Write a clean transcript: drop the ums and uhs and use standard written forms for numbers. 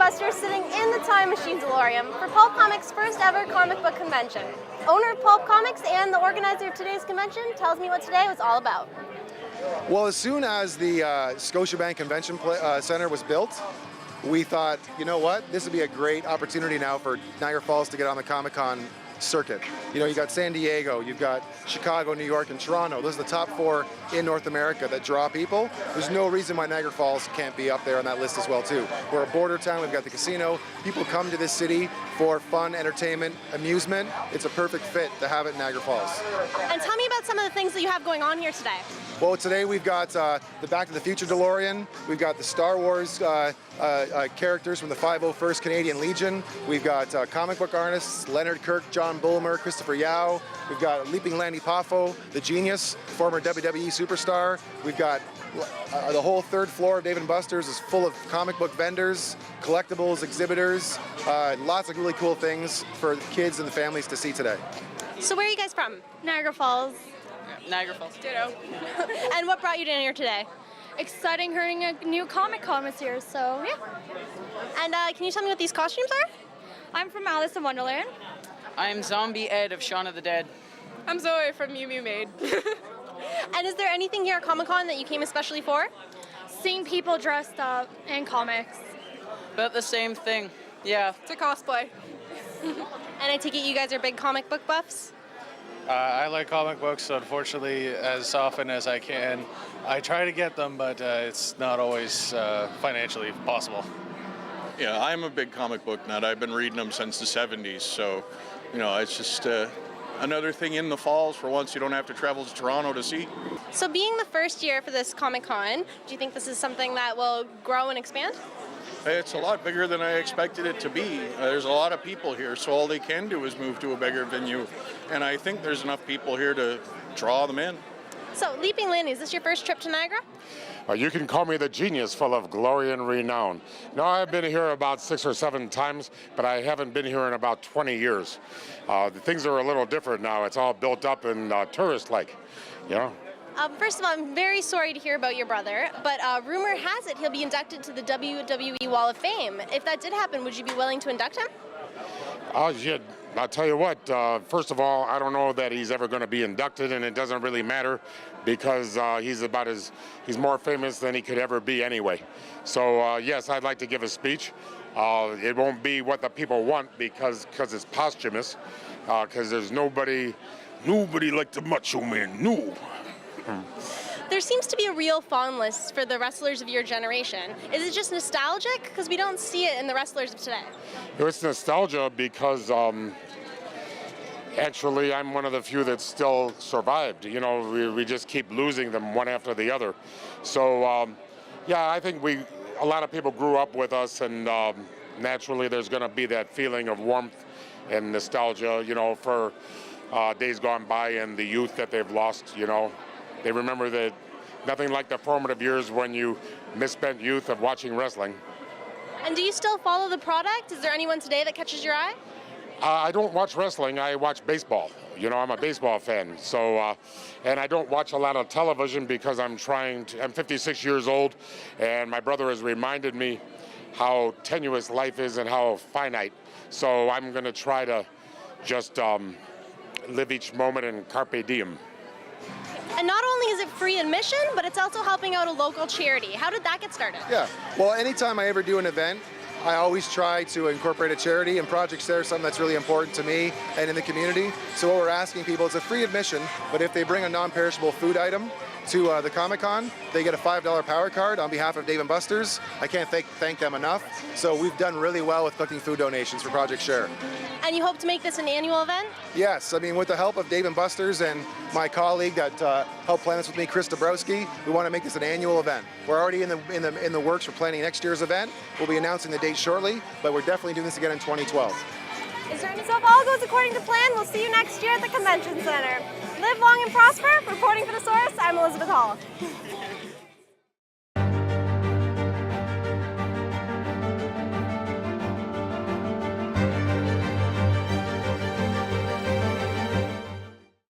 Busters sitting in the Time Machine DeLorean for Pulp Comics' first ever comic book convention. Owner of Pulp Comics and the organizer of today's convention tells me what today was all about. Well, as soon as the Scotiabank Convention Centre was built, we thought, you know what, this would be a great opportunity now for Niagara Falls to get on the Comic Con circuit. You know, you got San Diego, you've got Chicago, New York, and Toronto. Those are the top 4 in North America that draw people. There's no reason why Niagara Falls can't be up there on that list as well too. We're a border town, we've got the casino. People come to this city for fun, entertainment, amusement. It's a perfect fit to have it in Niagara Falls. And tell me about some of the things that you have going on here today. Well, today we've got the Back to the Future DeLorean, we've got the Star Wars characters from the 501st Canadian Legion, we've got comic book artists, Leonard Kirk, John Bulmer, Christopher Yao, we've got Leaping Lanny Poffo, the Genius, former WWE superstar, we've got the whole 3rd floor of Dave & Buster's is full of comic book vendors, collectibles, exhibitors, lots of really cool things for kids and the families to see today. So where are you guys from? Niagara Falls. Niagara Falls. Ditto. And what brought you down here today? Exciting hearing a new Comic Con this year, so yeah. And can you tell me what these costumes are? I'm from Alice in Wonderland. I'm Zombie Ed of Shaun of the Dead. I'm Zoe from Mew Mew Maid. And is there anything here at Comic Con that you came especially for? Seeing people dressed up in comics. About the same thing, yeah. To cosplay. And I take it you guys are big comic book buffs? I like comic books, unfortunately, as often as I can. I try to get them, but it's not always financially possible. Yeah, I'm a big comic book nut. I've been reading them since the 70s, so, you know, it's just another thing in the falls for once you don't have to travel to Toronto to see. So being the first year for this Comic Con, do you think this is something that will grow and expand? It's a lot bigger than I expected it to be. There's a lot of people here, so all they can do is move to a bigger venue. And I think there's enough people here to draw them in. So, Leaping Lanny, is this your first trip to Niagara? You can call me the genius full of glory and renown. Now, I've been here about 6 or 7 times, but I haven't been here in about 20 years. The things are a little different now. It's all built up and tourist-like, you know? First of all, I'm very sorry to hear about your brother, but rumor has it he'll be inducted to the WWE Wall of Fame. If that did happen, would you be willing to induct him? Yeah, I'll tell you what, first of all, I don't know that he's ever going to be inducted, and it doesn't really matter because he's more famous than he could ever be anyway. So yes, I'd like to give a speech. It won't be what the people want because it's posthumous, because there's nobody like the Macho Man, no. There seems to be a real fondness for the wrestlers of your generation. Is it just nostalgic? Because we don't see it in the wrestlers of today. It's nostalgia because actually I'm one of the few that still survived. You know, we just keep losing them one after the other. So yeah, I think a lot of people grew up with us, and naturally there's going to be that feeling of warmth and nostalgia, you know, for days gone by and the youth that they've lost, you know. They remember that nothing like the formative years when you misspent youth of watching wrestling. And do you still follow the product? Is there anyone today that catches your eye? I don't watch wrestling, I watch baseball. You know, I'm a baseball fan. So, and I don't watch a lot of television because I'm 56 years old, and my brother has reminded me how tenuous life is and how finite. So I'm going to try to just live each moment in carpe diem. And not only is it free admission, but it's also helping out a local charity. How did that get started? Yeah, well, anytime I ever do an event, I always try to incorporate a charity, and Project Share is something that's really important to me and in the community. So what we're asking people, it's a free admission, but if they bring a non-perishable food item to the Comic Con, they get a $5 power card on behalf of Dave & Buster's. I can't thank them enough. So we've done really well with collecting food donations for Project Share. And you hope to make this an annual event? Yes, I mean, with the help of Dave & Buster's and my colleague that helped plan this with me, Chris Dabrowski, we want to make this an annual event. We're already in the works for planning next year's event. We'll be announcing the date shortly, but we're definitely doing this again in 2012. So if all goes according to plan, we'll see you next year at the Convention Centre. Live long and prosper. Reporting for the source, I'm Elizabeth Hall.